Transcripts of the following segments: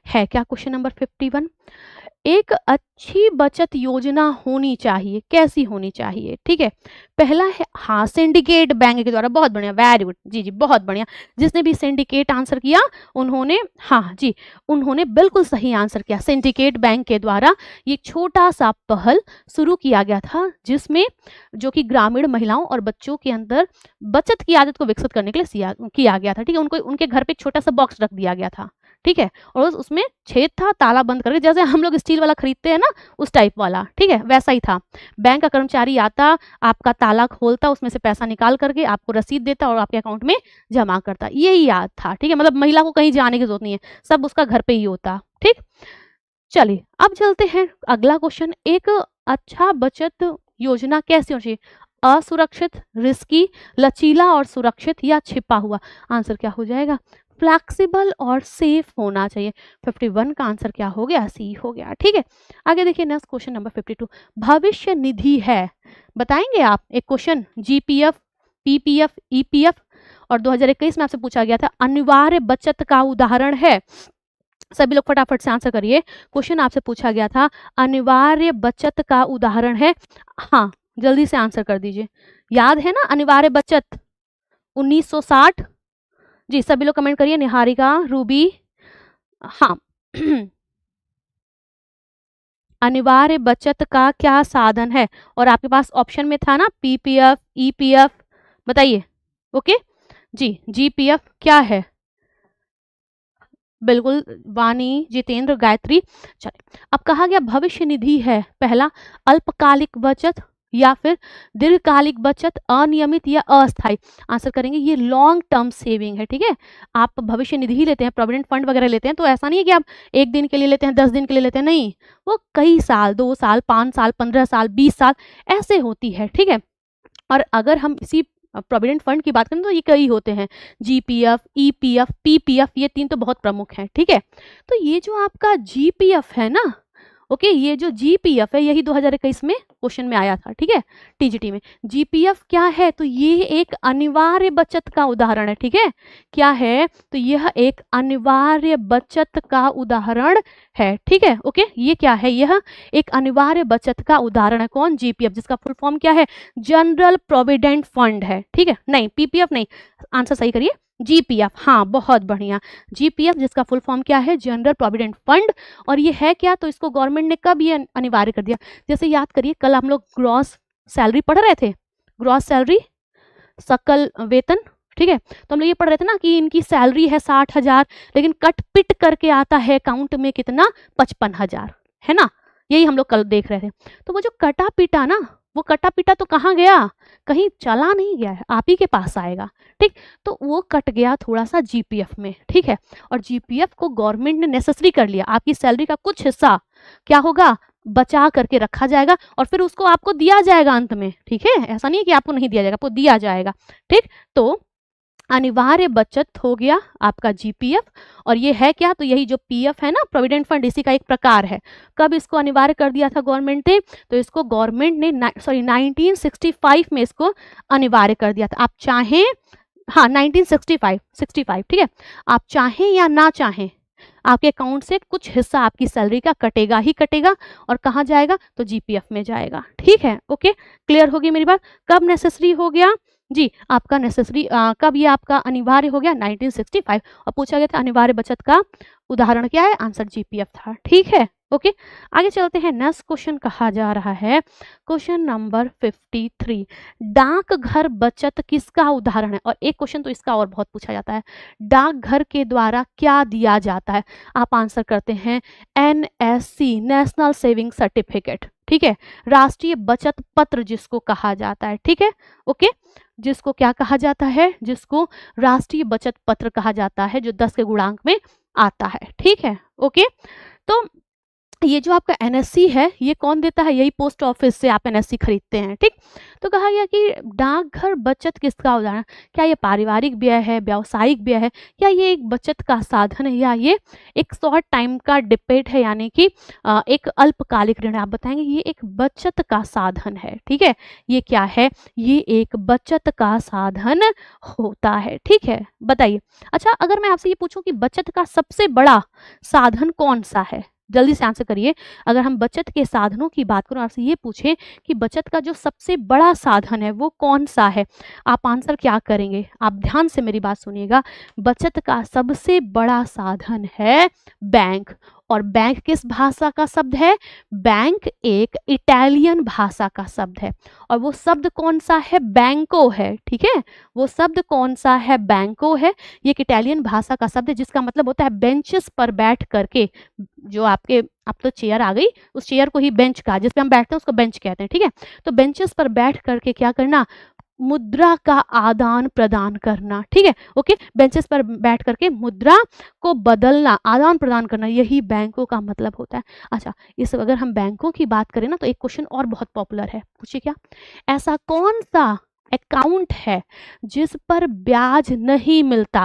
है क्या? Question number 51। एक अच्छी बचत योजना होनी चाहिए, कैसी होनी चाहिए? ठीक है, पहला है हाँ सिंडिकेट बैंक के द्वारा, बहुत बढ़िया, वेरी गुड, जी जी बहुत बढ़िया। जिसने भी सिंडिकेट आंसर किया उन्होंने, हाँ जी, उन्होंने बिल्कुल सही आंसर किया। सिंडिकेट बैंक के द्वारा ये छोटा सा पहल शुरू किया गया था, जिसमें जो कि ग्रामीण महिलाओं और बच्चों के अंदर बचत की आदत को विकसित करने के लिए किया गया था। ठीक है, उनको उनके घर पे एक छोटा सा बॉक्स रख दिया गया था। ठीक है, और उसमें छेद था, ताला बंद करके, जैसे हम लोग स्टील वाला खरीदते हैं ना, उस टाइप वाला। ठीक है, वैसा ही था। बैंक का कर्मचारी आता, आपका ताला खोलता, उसमें से पैसा निकाल करके आपको रसीद देता और आपके अकाउंट में जमा करता। यही याद था। ठीक है, मतलब महिला को कहीं जाने की जरूरत नहीं है, सब उसका घर पे ही होता। ठीक, चलिए अब चलते हैं अगला क्वेश्चन। एक अच्छा बचत योजना कैसी होनी चाहिए? असुरक्षित, रिस्की, लचीला और सुरक्षित, या छिपा हुआ? आंसर क्या हो जाएगा? फ्लैक्सिबल और सेफ होना चाहिए। 51 का आंसर क्या हो गया? सी हो गया। ठीक है, आगे देखिए नेक्स्ट क्वेश्चन नंबर 52। भविष्य निधि है, बताएंगे आप? एक क्वेश्चन जीपीएफ, पीपीएफ, ईपीएफ, और 2021 में आपसे पूछा गया था अनिवार्य बचत का उदाहरण है। सभी लोग फटाफट से आंसर करिए। क्वेश्चन आपसे पूछा गया था अनिवार्य बचत का उदाहरण है। हाँ, जल्दी से आंसर कर दीजिए। याद है ना अनिवार्य बचत? 1960। जी सभी लोग कमेंट करिए। निहारिका, रूबी, हाँ अनिवार्य बचत का क्या साधन है? और आपके पास ऑप्शन में था ना पीपीएफ, ईपीएफ, बताइए। ओके जी, जीपीएफ क्या है? बिल्कुल, वाणी, जितेंद्र, गायत्री। चलिए, अब कहा गया भविष्य निधि है, पहला अल्पकालिक बचत या फिर दीर्घकालिक बचत, अनियमित या अस्थायी? आंसर करेंगे ये लॉन्ग टर्म सेविंग है। ठीक है, आप भविष्य निधि लेते हैं, प्रोविडेंट फंड वगैरह लेते हैं, तो ऐसा नहीं है कि आप एक दिन के लिए लेते हैं, 10 दिन के लिए लेते हैं, नहीं, वो कई साल, 2 साल, 5 साल, 15 साल, 20 साल ऐसे होती है। ठीक है, और अगर हम इसी प्रोविडेंट फंड की बात करें तो ये कई होते हैं, जीपीएफ, ईपीएफ, पीपीएफ, ये 3 तो बहुत प्रमुख हैं। ठीक है, तो ये जो आपका जीपीएफ है ना, ओके, ये जो जीपीएफ है यही 2021 में क्वेश्चन में आया था। ठीक है, टीजीटी में। जीपीएफ क्या है? तो ये एक अनिवार्य बचत का उदाहरण है। ठीक है, क्या है? तो यह एक अनिवार्य बचत का उदाहरण है। ठीक है, ओके, ये क्या है? यह एक अनिवार्य बचत का उदाहरण है। कौन? जीपीएफ, जिसका फुल फॉर्म क्या है? जनरल प्रोविडेंट फंड है। ठीक है, नहीं पीपीएफ नहीं, आंसर सही करिए, जीपीएफ। हाँ बहुत बढ़िया, जीपीएफ जिसका फुल फॉर्म क्या है? General provident fund. और ये है क्या? तो इसको गवर्नमेंट ने कब ये अनिवार्य कर दिया? जैसे याद करिए, कल हम लोग ग्रॉस सैलरी पढ़ रहे थे, ग्रॉस सैलरी, सकल वेतन। ठीक है, तो हम लोग ये पढ़ रहे थे ना कि इनकी सैलरी है 60,000, लेकिन कट पिट करके आता है अकाउंट में कितना? 55,000, है ना? यही हम लोग कल देख रहे थे। तो वो जो कटा पिटा ना, वो कटा पिटा तो कहाँ गया? कहीं चला नहीं गया है, आप ही के पास आएगा। ठीक, तो वो कट गया थोड़ा सा जीपीएफ में। ठीक है, और जीपीएफ को गवर्नमेंट ने नेसेसरी कर लिया, आपकी सैलरी का कुछ हिस्सा क्या होगा? बचा करके रखा जाएगा और फिर उसको आपको दिया जाएगा अंत में। ठीक है, ऐसा नहीं है कि आपको नहीं दिया जाएगा, आपको दिया जाएगा। ठीक, तो अनिवार्य बचत हो गया आपका जीपीएफ। और ये है क्या? तो यही जो पीएफ है ना, प्रोविडेंट फंड, इसी का एक प्रकार है। कब इसको अनिवार्य कर दिया था गवर्नमेंट ने? तो इसको गवर्नमेंट ने 1965 में इसको अनिवार्य कर दिया था। आप चाहें, हाँ 1965, 65, ठीक है, आप चाहें या ना चाहें, आपके अकाउंट से कुछ हिस्सा आपकी सैलरी का कटेगा ही कटेगा। और कहाँ जाएगा? तो जीपीएफ में जाएगा। ठीक है, ओके, क्लियर होगी मेरी बात? कब नेसेसरी हो गया? जी, आपका नेसेसरी कब ये आपका अनिवार्य हो गया? 1965। और पूछा गया था अनिवार्य बचत का उदाहरण क्या है? आंसर जीपीएफ था। ठीक है, ओके, आगे चलते हैं। नेक्स्ट क्वेश्चन कहा जा रहा है क्वेश्चन नंबर 53, डाकघर बचत किसका उदाहरण है? और एक क्वेश्चन तो इसका और बहुत पूछा जाता है, डाकघर के द्वारा क्या दिया जाता है? आप आंसर करते हैं एनएससी, नेशनल सेविंग सर्टिफिकेट। ठीक है, राष्ट्रीय बचत पत्र जिसको कहा जाता है। ठीक है, ओके, जिसको क्या कहा जाता है? जिसको राष्ट्रीय बचत पत्र कहा जाता है, जो 10 के गुणांक में आता है। ठीक है, ओके, तो ये जो आपका एनएससी है ये कौन देता है, यही पोस्ट ऑफिस से आप एनएससी खरीदते हैं, ठीक। तो कहा गया कि डाकघर बचत किसका उदाहरण, क्या ये पारिवारिक व्यय है, व्यावसायिक व्यय है, या ये एक बचत का साधन है, या ये एक शॉर्ट टाइम का डिपेट है, यानी कि एक अल्पकालिक ऋण। आप बताएंगे ये एक बचत का साधन है, ठीक है। ये क्या है, ये एक बचत का साधन होता है, ठीक है। बताइए, अच्छा अगर मैं आपसे ये पूछूं कि बचत का सबसे बड़ा साधन कौन सा है, जल्दी से आंसर करिए। अगर हम बचत के साधनों की बात करें, आपसे ये पूछें कि बचत का जो सबसे बड़ा साधन है वो कौन सा है, आप आंसर क्या करेंगे। आप ध्यान से मेरी बात सुनिएगा, बचत का सबसे बड़ा साधन है बैंक। और बैंक किस भाषा का शब्द है, बैंक एक इटालियन भाषा का शब्द है, और वो शब्द कौन सा है, बैंको है, ठीक है। वो शब्द कौन सा है, बैंको है। ये एक इटालियन भाषा का शब्द है जिसका मतलब होता है बेंचेस पर बैठ करके, जो आपके, अब तो चेयर आ गई, उस चेयर को ही बेंच कहा, जिस पे हम बैठते हैं उसको बेंच कहते हैं, ठीक है। तो बेंचेस पर बैठ करके क्या करना, मुद्रा का आदान प्रदान करना, ठीक है। ओके, बेंचेस पर बैठ करके मुद्रा को बदलना, आदान प्रदान करना, यही बैंकों का मतलब होता है। अच्छा, इस अगर हम बैंकों की बात करें ना, तो एक क्वेश्चन और बहुत पॉपुलर है, पूछिए क्या, ऐसा कौन सा अकाउंट है जिस पर ब्याज नहीं मिलता।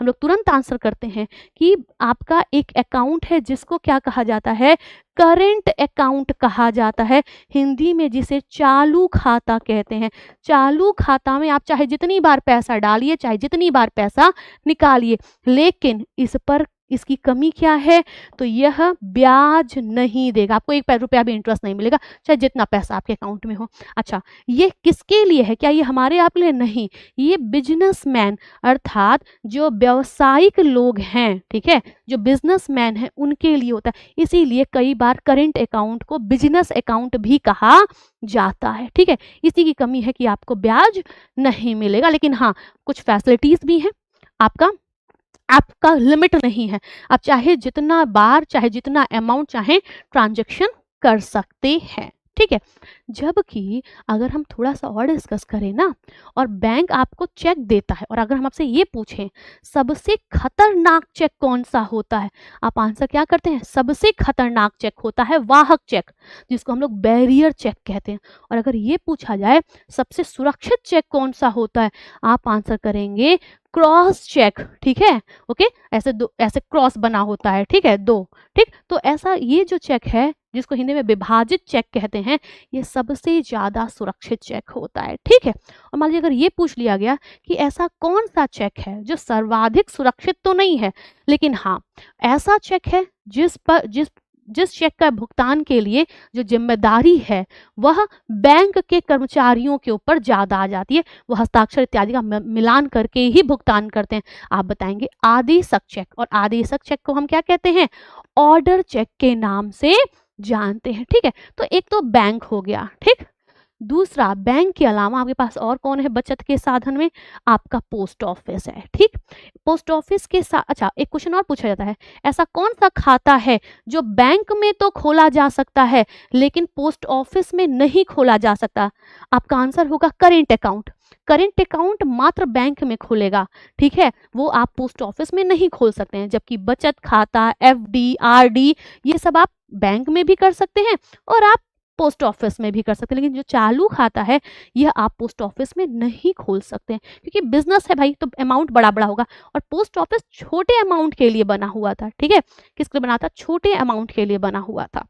हम लोग तुरंत आंसर करते हैं कि आपका एक अकाउंट है जिसको क्या कहा जाता है, करेंट अकाउंट कहा जाता है, हिंदी में जिसे चालू खाता कहते हैं। चालू खाता में आप चाहे जितनी बार पैसा डालिए, चाहे जितनी बार पैसा निकालिए, लेकिन इस पर इसकी कमी क्या है, तो यह ब्याज नहीं देगा, आपको एक रुपया भी इंटरेस्ट नहीं मिलेगा, चाहे जितना पैसा आपके अकाउंट में हो। अच्छा, ये किसके लिए है, क्या ये हमारे आप लिए, नहीं, ये बिजनेसमैन अर्थात जो व्यावसायिक लोग हैं, ठीक है, जो बिजनेसमैन हैं उनके लिए होता है। इसीलिए कई बार करेंट अकाउंट को बिजनेस अकाउंट भी कहा जाता है, ठीक है। इसी की कमी है कि आपको ब्याज नहीं मिलेगा, लेकिन हाँ कुछ फैसिलिटीज भी हैं। आपका लिमिट नहीं है, आप चाहे जितना बार, चाहे जितना अमाउंट चाहे ट्रांजैक्शन कर सकते हैं, ठीक है। जबकि अगर हम थोड़ा सा और डिस्कस करें ना, और बैंक आपको चेक देता है, और अगर हम आपसे ये पूछें सबसे खतरनाक चेक कौन सा होता है, आप आंसर क्या करते हैं, सबसे खतरनाक चेक होता है वाहक चेक, जिसको हम लोग बैरियर चेक कहते हैं। और अगर ये पूछा जाए सबसे सुरक्षित चेक कौन सा होता है, आप आंसर करेंगे क्रॉस चेक, ठीक है। ओके, ऐसे दो, ऐसे क्रॉस बना होता है, ठीक है, दो, ठीक। तो ऐसा ये जो चेक है जिसको हिंदी में विभाजित चेक कहते हैं, ये सबसे ज्यादा सुरक्षित चेक होता है, ठीक है। और मान लीजिए अगर ये पूछ लिया गया कि ऐसा कौन सा चेक है जो सर्वाधिक सुरक्षित तो नहीं है, लेकिन हाँ ऐसा चेक है जिस चेक का भुगतान के लिए जो जिम्मेदारी है वह बैंक के कर्मचारियों के ऊपर ज्यादा आ जाती है, वो हस्ताक्षर इत्यादि का मिलान करके ही भुगतान करते हैं, आप बताएंगे आदेशक चेक। और आदेशक चेक को हम क्या कहते हैं, ऑर्डर चेक के नाम से जानते हैं, ठीक है। तो एक तो बैंक हो गया, ठीक। दूसरा, बैंक के अलावा आपके पास और कौन है बचत के साधन में, आपका पोस्ट ऑफिस है, ठीक। पोस्ट ऑफिस के साथ, अच्छा एक क्वेश्चन और पूछा जाता है, ऐसा कौन सा खाता है जो बैंक में तो खोला जा सकता है लेकिन पोस्ट ऑफिस में नहीं खोला जा सकता, आपका आंसर होगा करेंट अकाउंट। करेंट अकाउंट मात्र बैंक में खुलेगा, ठीक है, वो आप पोस्ट ऑफिस में नहीं खोल सकते हैं। जबकि बचत खाता, एफडी, आरडी, ये सब आप बैंक में भी कर सकते हैं और आप पोस्ट ऑफिस में भी कर सकते हैं, लेकिन जो चालू खाता है यह आप पोस्ट ऑफिस में नहीं खोल सकते हैं, क्योंकि बिजनेस है भाई, तो अमाउंट बड़ा बड़ा होगा। और पोस्ट ऑफिस छोटे अमाउंट के लिए बना हुआ था, ठीक है, किसके लिए बना था, छोटे अमाउंट के लिए बना हुआ था।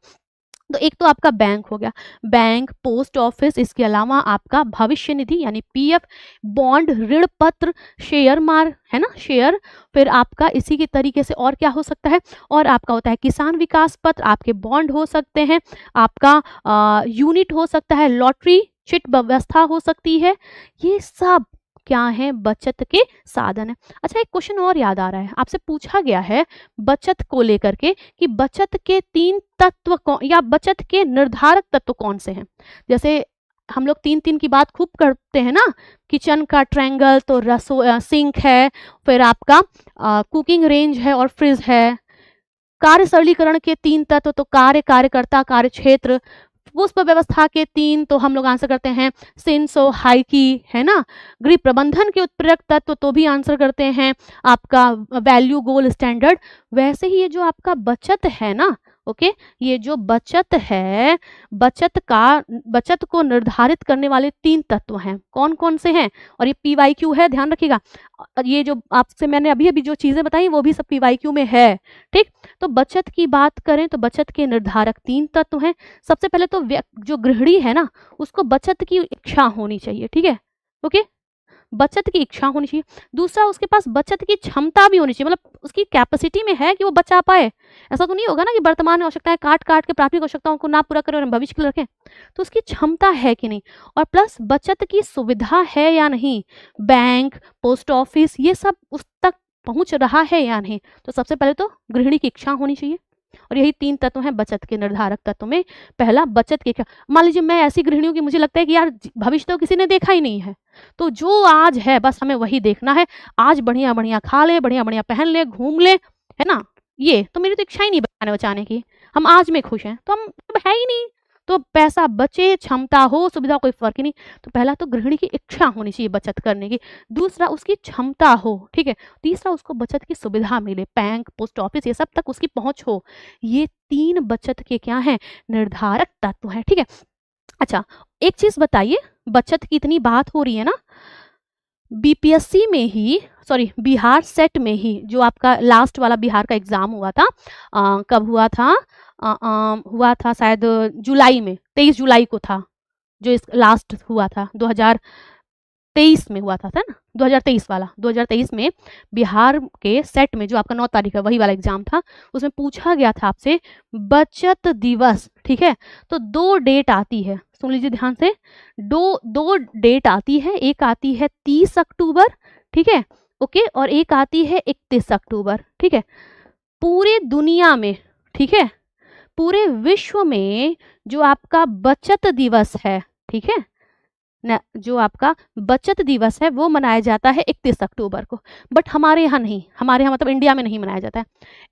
तो एक तो आपका बैंक हो गया, बैंक, पोस्ट ऑफिस, इसके अलावा आपका भविष्य निधि यानी पीएफ, बॉन्ड, ऋण पत्र, शेयर मार है ना, शेयर, फिर आपका इसी के तरीके से और क्या हो सकता है, और आपका होता है किसान विकास पत्र, आपके बॉन्ड हो सकते हैं, आपका यूनिट हो सकता है, लॉटरी चिट व्यवस्था हो सकती है, ये सब क्या है, बचत के साधन है। अच्छा, एक क्वेश्चन और याद आ रहा है, आपसे पूछा गया है बचत को लेकर के कि बचत के 3 तत्व कौन, या बचत के निर्धारक तत्व कौन से हैं। जैसे हम लोग 3 की बात खूब करते हैं ना, किचन का ट्रायंगल तो सिंक है, फिर आपका कुकिंग रेंज है और फ्रिज है। कार्य सरलीकरण के 3 तत्व तो कार्य, कार्यकर्ता, कार्य क्षेत्र। पुष्प व्यवस्था के 3 तो हम लोग आंसर करते हैं सिंसो, हाइकी, है ना। गृह प्रबंधन के उत्प्रेरक तत्व तो भी आंसर करते हैं आपका वैल्यू, गोल, स्टैंडर्ड। वैसे ही ये जो आपका बचत है ना, ओके, ये जो बचत है, बचत को निर्धारित करने वाले 3 तत्व हैं। कौन-कौन से हैं? और ये पीवाईक्यू है, ध्यान रखिएगा। ये जो आपसे मैंने अभी-अभी जो चीज़ें बताई वो भी सब पीवाईक्यू में है, ठीक? तो बचत की बात करें तो बचत के निर्धारक 3 तत्व हैं। सबसे पहले तो जो गृहिणी है ना, उसको बचत की इच्छा होनी चाहिए, ठीक है? ओके? बचत की इच्छा होनी चाहिए। दूसरा, उसके पास बचत की क्षमता भी होनी चाहिए, मतलब उसकी कैपेसिटी में है कि वो बचा पाए। ऐसा तो नहीं होगा ना कि वर्तमान आवश्यकताएं काट-काट के प्राथमिक आवश्यकताओं को ना पूरा करें और हम भविष्य के लिए रखें। तो उसकी क्षमता है कि नहीं, और प्लस बचत की सुविधा है या नहीं, बैंक, पोस्ट ऑफिस ये सब उस तक पहुँच रहा है या नहीं। तो सबसे पहले तो गृहिणी की इच्छा होनी चाहिए, और यही 3 तत्व हैं बचत के निर्धारक तत्व में। पहला, बचत की इच्छा। मान लीजिए मैं ऐसी गृहिणी हूँ कि मुझे लगता है कि यार भविष्य तो किसी ने देखा ही नहीं है, तो जो आज है बस हमें वही देखना है। आज बढ़िया-बढ़िया खा लें, बढ़िया-बढ़िया पहन लें, घूम लें, है ना? ये तो मेरी तो इच्छा ही नहीं बचाने-वचाने की। हम आज में खुश हैं, तो हम अब है ही नहीं। तो पैसा बचे, क्षमता हो, सुविधा कोई फ़र्क ही नहीं। तो पहला तो गृहिणी की इच्छा होनी चाहिए बचत करने की। दूसरा, उसकी क्षमता हो, ठीक है? तीसरा, उसको बचत की सुविधा मिले, बैंक, पोस्ट ऑफिस ये सब तक उसकी पहुँच हो। ये 3 बचत के क्या हैं? निर्धारक तत्व हैं, ठीक है? अच्छा, एक चीज़ बताइए, बचत की इतनी बात हो रही है ना, बीपीएससी में ही, सॉरी बिहार सेट में ही, जो आपका लास्ट वाला बिहार का एग्ज़ाम हुआ था, कब हुआ था? हुआ था शायद जुलाई में, 23 जुलाई को था, जो इस लास्ट हुआ था 2023 में हुआ था ना? 2023 वाला, 2023 में बिहार के सेट में जो आपका 9 तारीख है वही वाला एग्ज़ाम था, उसमें पूछा गया था आपसे बचत दिवस, ठीक है? तो 2 डेट आती है, सुन लीजिए ध्यान से, 2 डेट आती है, एक आती है 30 अक्टूबर, ठीक है? ओके, और एक आती है 31 अक्टूबर, ठीक है? पूरे दुनिया में, ठीक है? पूरे विश्व में जो आपका बचत दिवस है, ठीक है? न जो आपका बचत दिवस है वो मनाया जाता है 31 अक्टूबर को, बट हमारे यहाँ नहीं, हमारे यहाँ मतलब इंडिया में नहीं मनाया जाता है।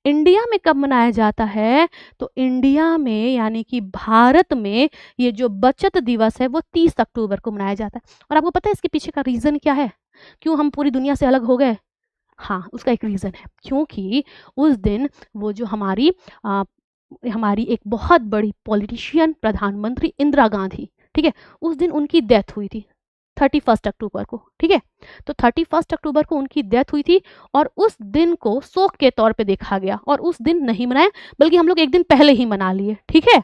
इंडिया में कब मनाया जाता है? तो इंडिया में यानी कि भारत में ये जो बचत दिवस है वो 30 अक्टूबर को मनाया जाता है। और आपको पता है इसके पीछे का रीज़न क्या है? क्यों हम पूरी दुनिया से अलग हो गए? हाँ, उसका एक रीज़न है, क्योंकि उस दिन वो जो हमारी एक बहुत बड़ी पॉलिटिशियन प्रधानमंत्री इंदिरा गांधी, ठीक है? उस दिन उनकी डेथ हुई थी 31 अक्टूबर को, ठीक है? तो 31 अक्टूबर को उनकी डेथ हुई थी, और उस दिन को शोक के तौर पे देखा गया, और उस दिन नहीं मनाया, बल्कि हम लोग एक दिन पहले ही मना लिए, ठीक है?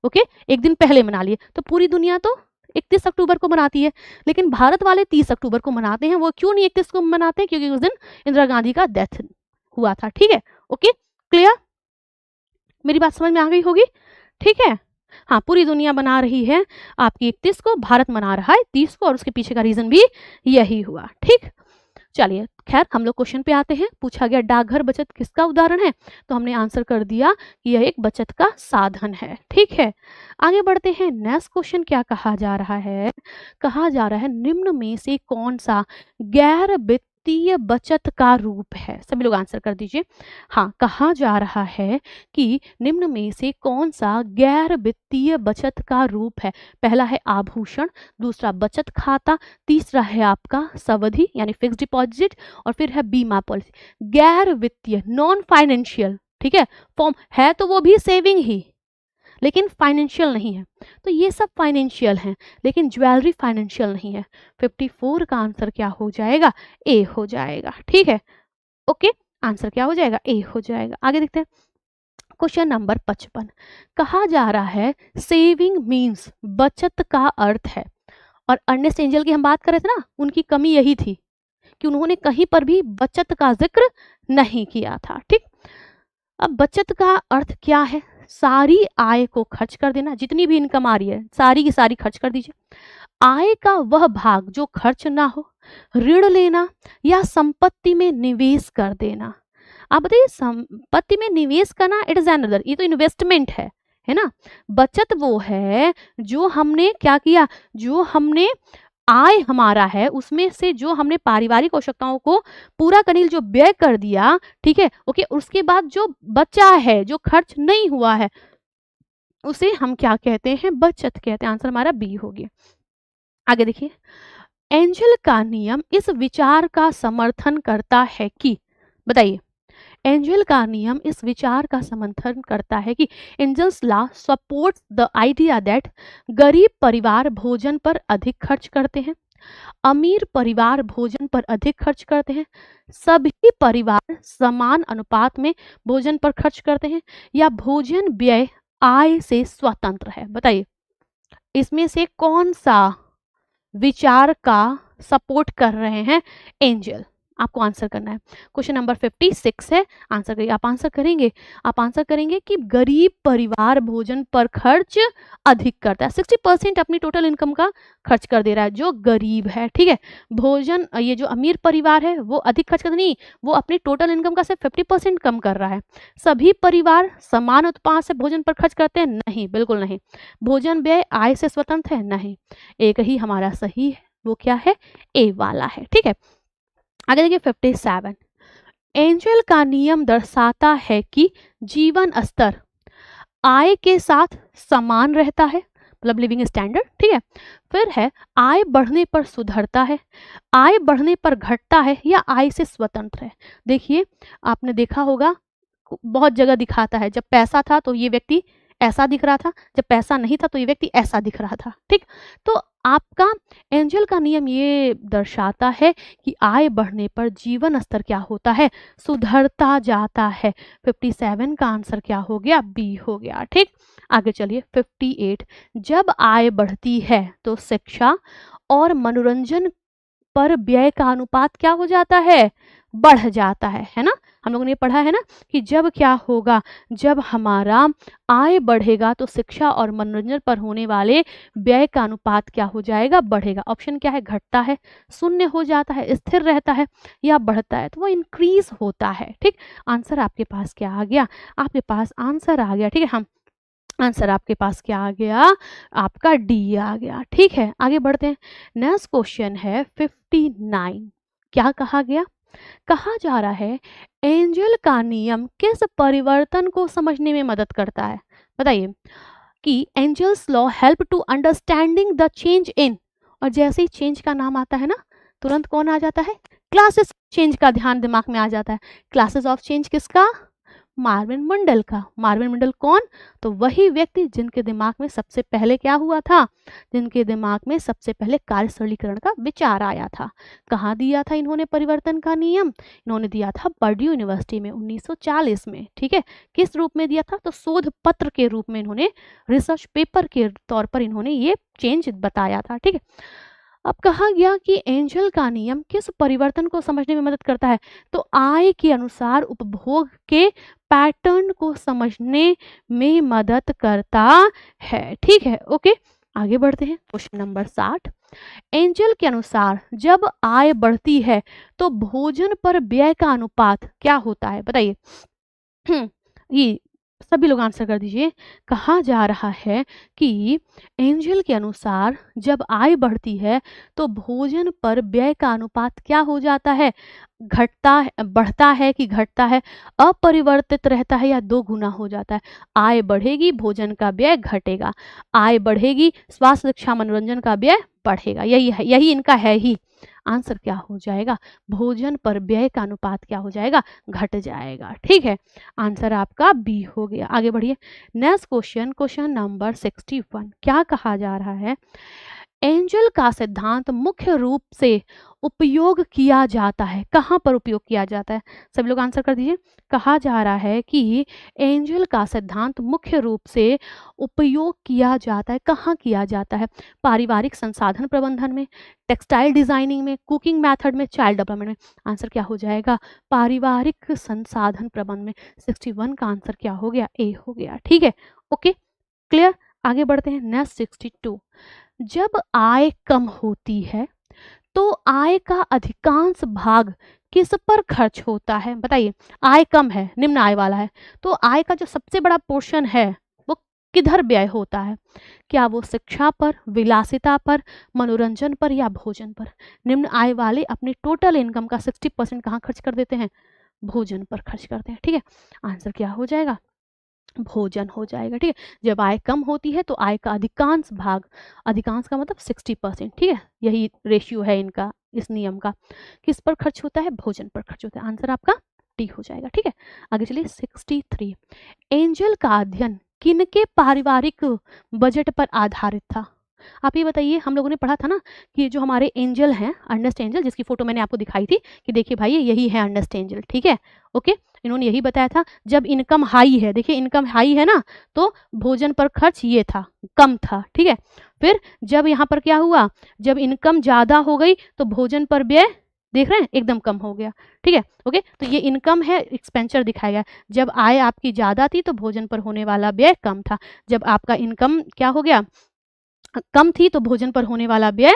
ओके, एक दिन पहले मना लिए। तो पूरी दुनिया तो 31 अक्टूबर को मनाती है, लेकिन भारत वाले 30 अक्टूबर को मनाते हैं। वो क्यों नहीं 31 को मनाते हैं? क्योंकि उस दिन इंदिरा गांधी का डेथ हुआ था, ठीक है? Okay, clear? मेरी बात समझ में आ गई होगी, ठीक है? हाँ, पूरी दुनिया मना रही है आपकी 31 को, भारत मना रहा है 30 को, और उसके पीछे का रीज़न भी यही हुआ, ठीक? चलिए, खैर हम लोग क्वेश्चन पे आते हैं। पूछा गया डाकघर बचत किसका उदाहरण है? तो हमने आंसर कर दिया कि यह एक बचत का साधन है, ठीक है? आगे बढ़ते हैं, नेक्स्ट क्वेश्चन क्या कहा जा रहा है? कहा जा रहा है निम्न में से कौन सा गैर वित्तीय बचत का रूप है? सभी लोग आंसर कर दीजिए। हाँ, कहा जा रहा है कि निम्न में से कौन सा गैर वित्तीय बचत का रूप है? पहला है आभूषण, दूसरा बचत खाता, तीसरा है आपका सावधि यानी फिक्स्ड डिपॉजिट, और फिर है बीमा पॉलिसी। गैर वित्तीय, नॉन फाइनेंशियल, ठीक है? फॉर्म है तो वो भी सेविंग ही, लेकिन फाइनेंशियल नहीं है। तो ये सब फाइनेंशियल हैं, लेकिन ज्वेलरी फाइनेंशियल नहीं है। 54 का आंसर क्या हो जाएगा? ए हो जाएगा, ठीक है? ओके, आंसर क्या हो जाएगा? ए हो जाएगा। आगे देखते हैं, क्वेश्चन नंबर 55। कहा जा रहा है सेविंग मीन्स बचत का अर्थ है, और अर्नेस्ट एंजल की हम बात कर रहे थे ना, उनकी कमी यही थी कि उन्होंने कहीं पर भी बचत का जिक्र नहीं किया था, ठीक? अब बचत का अर्थ क्या है? सारी आय को खर्च कर देना, जितनी भी इनकम आ रही है सारी की सारी खर्च कर दीजिए। आय का वह भाग जो खर्च ना हो, ऋण लेना या संपत्ति में निवेश कर देना। आप बताइए, संपत्ति में निवेश करना इट इज अनदर, ये तो इन्वेस्टमेंट है ना? बचत वो है जो हमने क्या किया, जो हमने आय हमारा है उसमें से जो हमने पारिवारिक आवश्यकताओं को पूरा करने के लिए जो व्यय कर दिया, ठीक है? ओके, उसके बाद जो बचा है, जो खर्च नहीं हुआ है, उसे हम क्या कहते हैं? बचत कहते हैं। आंसर हमारा बी हो गया। आगे देखिए, एंजल का नियम इस विचार का समर्थन करता है कि, बताइए, एंजल का नियम इस विचार का समर्थन करता है कि Engel's law supports the idea that गरीब परिवार भोजन पर अधिक खर्च करते हैं, अमीर परिवार भोजन पर अधिक खर्च करते हैं, सभी परिवार समान अनुपात में भोजन पर खर्च करते हैं, या भोजन व्यय आय से स्वतंत्र है। बताइए इसमें से कौन सा विचार का सपोर्ट कर रहे हैं एंजल? आपको आंसर करना है। क्वेश्चन नंबर 56 है, आंसर करिए। आप आंसर करेंगे, आप आंसर करेंगे कि गरीब परिवार भोजन पर खर्च अधिक करता है। 60% अपनी टोटल इनकम का खर्च कर दे रहा है जो गरीब है, ठीक है। भोजन ये जो अमीर परिवार है वो अधिक खर्च करता नहीं, वो अपनी टोटल इनकम का सिर्फ 50% कम कर रहा है। सभी परिवार समान उत्पाद से भोजन पर खर्च करते हैं? नहीं, बिल्कुल नहीं। भोजन व्यय आय से स्वतंत्र है? नहीं। एक ही हमारा सही है, वो क्या है? ए वाला है, ठीक है। आगे देखिए 57। एंजल का नियम दर्शाता है कि जीवन स्तर आय के साथ समान रहता है, मतलब लिविंग स्टैंडर्ड, ठीक है। फिर है आय बढ़ने पर सुधरता है, आय बढ़ने पर घटता है, या आय से स्वतंत्र है। देखिए आपने देखा होगा बहुत जगह दिखाता है, जब पैसा था तो ये व्यक्ति ऐसा दिख रहा था, जब पैसा नहीं था तो ये व्यक्ति ऐसा दिख रहा था, ठीक। तो आपका एंजल का नियम ये दर्शाता है कि आय बढ़ने पर जीवन स्तर क्या होता है? सुधरता जाता है। 57 का आंसर क्या हो गया? बी हो गया, ठीक। आगे चलिए 58। जब आय बढ़ती है तो शिक्षा और मनोरंजन पर व्यय का अनुपात क्या हो जाता है? बढ़ जाता है ना। हम लोगों ने पढ़ा है ना कि जब क्या होगा, जब हमारा आय बढ़ेगा तो शिक्षा और मनोरंजन पर होने वाले व्यय का अनुपात क्या हो जाएगा? बढ़ेगा। ऑप्शन क्या है? घटता है, शून्य हो जाता है, स्थिर रहता है, या बढ़ता है? तो वो इंक्रीज होता है, ठीक। आंसर आपके पास क्या आ गया? आपके पास आंसर आ गया, ठीक है। हम आंसर आपके पास क्या आ गया? आपका डी आ गया, ठीक है। आगे बढ़ते हैं। नेक्स्ट क्वेश्चन है 59। क्या कहा गया? कहा जा रहा है एंजल का नियम किस परिवर्तन को समझने में मदद करता है? बताइए कि Engel's law help to understanding the change in, और जैसे ही चेंज का नाम आता है ना तुरंत कौन आ जाता है? क्लासेस चेंज का ध्यान दिमाग में आ जाता है। क्लासेस ऑफ चेंज किसका? मार्विन मंडल का। मार्विन मंडल कौन? तो वही व्यक्ति जिनके दिमाग में सबसे पहले क्या हुआ था? जिनके दिमाग में सबसे पहले कार्य सरलीकरण का विचार आया था। कहाँ दिया था इन्होंने परिवर्तन का नियम? इन्होंने दिया था पर्ड्यू यूनिवर्सिटी में 1940 में, ठीक है। किस रूप में दिया था? तो शोध पत्र के रूप में इन्होंने, रिसर्च पेपर के तौर पर इन्होंने ये चेंज बताया था, ठीक है। अब कहा गया कि एंजल का नियम किस परिवर्तन को समझने में मदद करता है? तो आय के अनुसार उपभोग के पैटर्न को समझने में मदद करता है, ठीक है। ओके, आगे बढ़ते हैं। Question number 60। एंजल के अनुसार जब आय बढ़ती है तो भोजन पर व्यय का अनुपात क्या होता है? बताइए। ये सभी लोग आंसर कर दीजिए। कहा जा रहा है कि एंजल के अनुसार जब आय बढ़ती है तो भोजन पर व्यय का अनुपात क्या हो जाता है? घटता है, बढ़ता है कि घटता है, अपरिवर्तित रहता है, या दो गुना हो जाता है? आय बढ़ेगी, भोजन का व्यय घटेगा। आय बढ़ेगी, स्वास्थ्य शिक्षा मनोरंजन का व्यय बढ़ेगा। यही है, यही इनका है ही। आंसर क्या हो जाएगा? भोजन पर व्यय का अनुपात क्या हो जाएगा? घट जाएगा, ठीक है। आंसर आपका बी हो गया। आगे बढ़िए। Next question, question number 61। क्या कहा जा रहा है? एंजल का सिद्धांत मुख्य रूप से उपयोग किया जाता है। कहाँ पर उपयोग किया जाता है? सभी लोग आंसर कर दीजिए। कहा जा रहा है कि एंजल का सिद्धांत मुख्य रूप से उपयोग किया जाता है। कहाँ किया जाता है? पारिवारिक संसाधन प्रबंधन में, टेक्सटाइल डिजाइनिंग में, कुकिंग मेथड में, चाइल्ड डेवलपमेंट में। आंसर क्या हो जाएगा? पारिवारिक संसाधन प्रबंधन में। 61 का आंसर क्या हो गया? ए हो गया, ठीक है। Okay, clear. आगे बढ़ते हैं। नेक्स्ट 62। जब आय कम होती है तो आय का अधिकांश भाग किस पर खर्च होता है? बताइए। आय कम है, निम्न आय वाला है, तो आय का जो सबसे बड़ा पोर्शन है वो किधर व्यय होता है? क्या वो शिक्षा पर, विलासिता पर, मनोरंजन पर, या भोजन पर? निम्न आय वाले अपने टोटल इनकम का 60% कहाँ खर्च कर देते हैं? भोजन पर खर्च करते हैं, ठीक है। आंसर क्या हो जाएगा? भोजन हो जाएगा, ठीक है। जब आय कम होती है तो आय का अधिकांश भाग, अधिकांश का मतलब 60%, ठीक है। यही रेशियो है इनका, इस नियम का। किस पर खर्च होता है? भोजन पर खर्च होता है। आंसर आपका डी हो जाएगा। ठीक है, आगे चलिए 63। एंजल का अध्ययन किनके पारिवारिक बजट पर आधारित था? आप ये बताइए, हम लोगों ने पढ़ा था ना कि जो हमारे एंजल हैं, अर्नेस्ट एंजल, जिसकी फोटो मैंने आपको दिखाई थी कि देखिए भाई यही है अर्नेस्ट एंजल। ठीक है, ओके, इन्होंने यही बताया था जब इनकम हाई है, देखिए इनकम हाई है ना, तो भोजन पर खर्च ये था, कम था। ठीक है, फिर जब यहाँ पर क्या हुआ, जब इनकम ज़्यादा हो गई तो भोजन पर व्यय देख रहे हैं एकदम कम हो गया। ठीक है, ओके, तो ये इनकम है, एक्सपेंचर दिखाया गया। जब आय आपकी ज़्यादा थी तो भोजन पर होने वाला व्यय कम था। जब आपका इनकम क्या हो गया, कम थी, तो भोजन पर होने वाला व्यय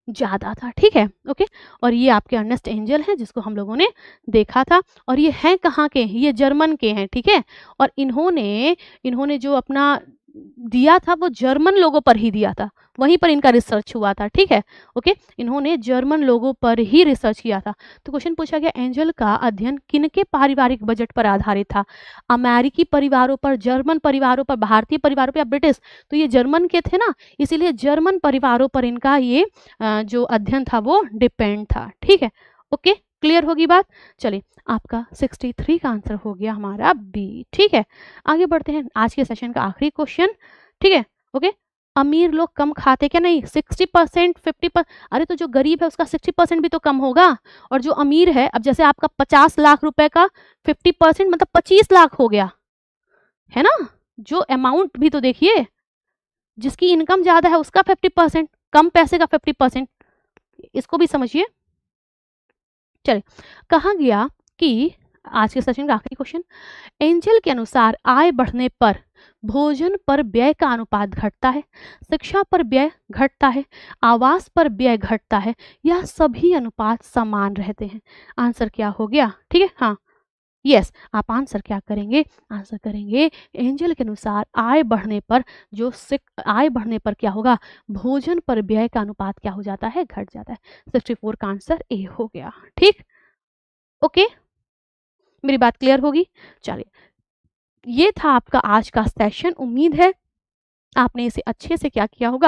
ज़्यादा था। ठीक है, ओके, और ये आपके अर्नेस्ट एंजल हैं जिसको हम लोगों ने देखा था। और ये हैं कहाँ के, ये जर्मन के हैं। ठीक है, और इन्होंने इन्होंने जो अपना दिया था वो जर्मन लोगों पर ही दिया था, वहीं पर इनका रिसर्च हुआ था। ठीक है, ओके, इन्होंने जर्मन लोगों पर ही रिसर्च किया था। तो क्वेश्चन पूछा गया एंजल का अध्ययन किनके पारिवारिक बजट पर आधारित था? अमेरिकी परिवारों पर, जर्मन परिवारों पर, भारतीय परिवारों पर या ब्रिटिश? तो ये जर्मन के थे ना, इसीलिए जर्मन परिवारों पर इनका ये जो अध्ययन था वो डिपेंड था। ठीक है, ओके, क्लियर होगी बात। चलिए, आपका 63 का आंसर हो गया हमारा बी। ठीक है, आगे बढ़ते हैं, आज के सेशन का आखिरी क्वेश्चन। ठीक है, ओके, अमीर लोग कम खाते क्या? नहीं, 60%, 50%। अरे तो जो गरीब है उसका 60% भी तो कम होगा, और जो अमीर है, अब जैसे आपका 50 लाख रुपए का 50% मतलब 25 लाख हो गया, है ना? जो अमाउंट भी तो देखिए, जिसकी इनकम ज्यादा है उसका 50%, कम पैसे का 50%, इसको भी समझिए। चलिए, कहा गया कि आज के सेशन का आखिरी क्वेश्चन, एंजल के अनुसार आय बढ़ने पर भोजन पर व्यय का अनुपात घटता है, शिक्षा पर व्यय घटता है, आवास पर व्यय घटता है, या सभी अनुपात समान रहते हैं? आंसर क्या हो गया? ठीक है, हाँ, यस, आप आंसर क्या करेंगे? आंसर करेंगे एंजल के अनुसार आय बढ़ने पर आय बढ़ने पर क्या होगा, भोजन पर व्यय का अनुपात क्या हो जाता है, घट जाता है। 64 का आंसर ए हो गया। ठीक, ओके, मेरी बात क्लियर होगी। चलिए, ये था आपका आज का सेशन। उम्मीद है आपने इसे अच्छे से क्या किया होगा,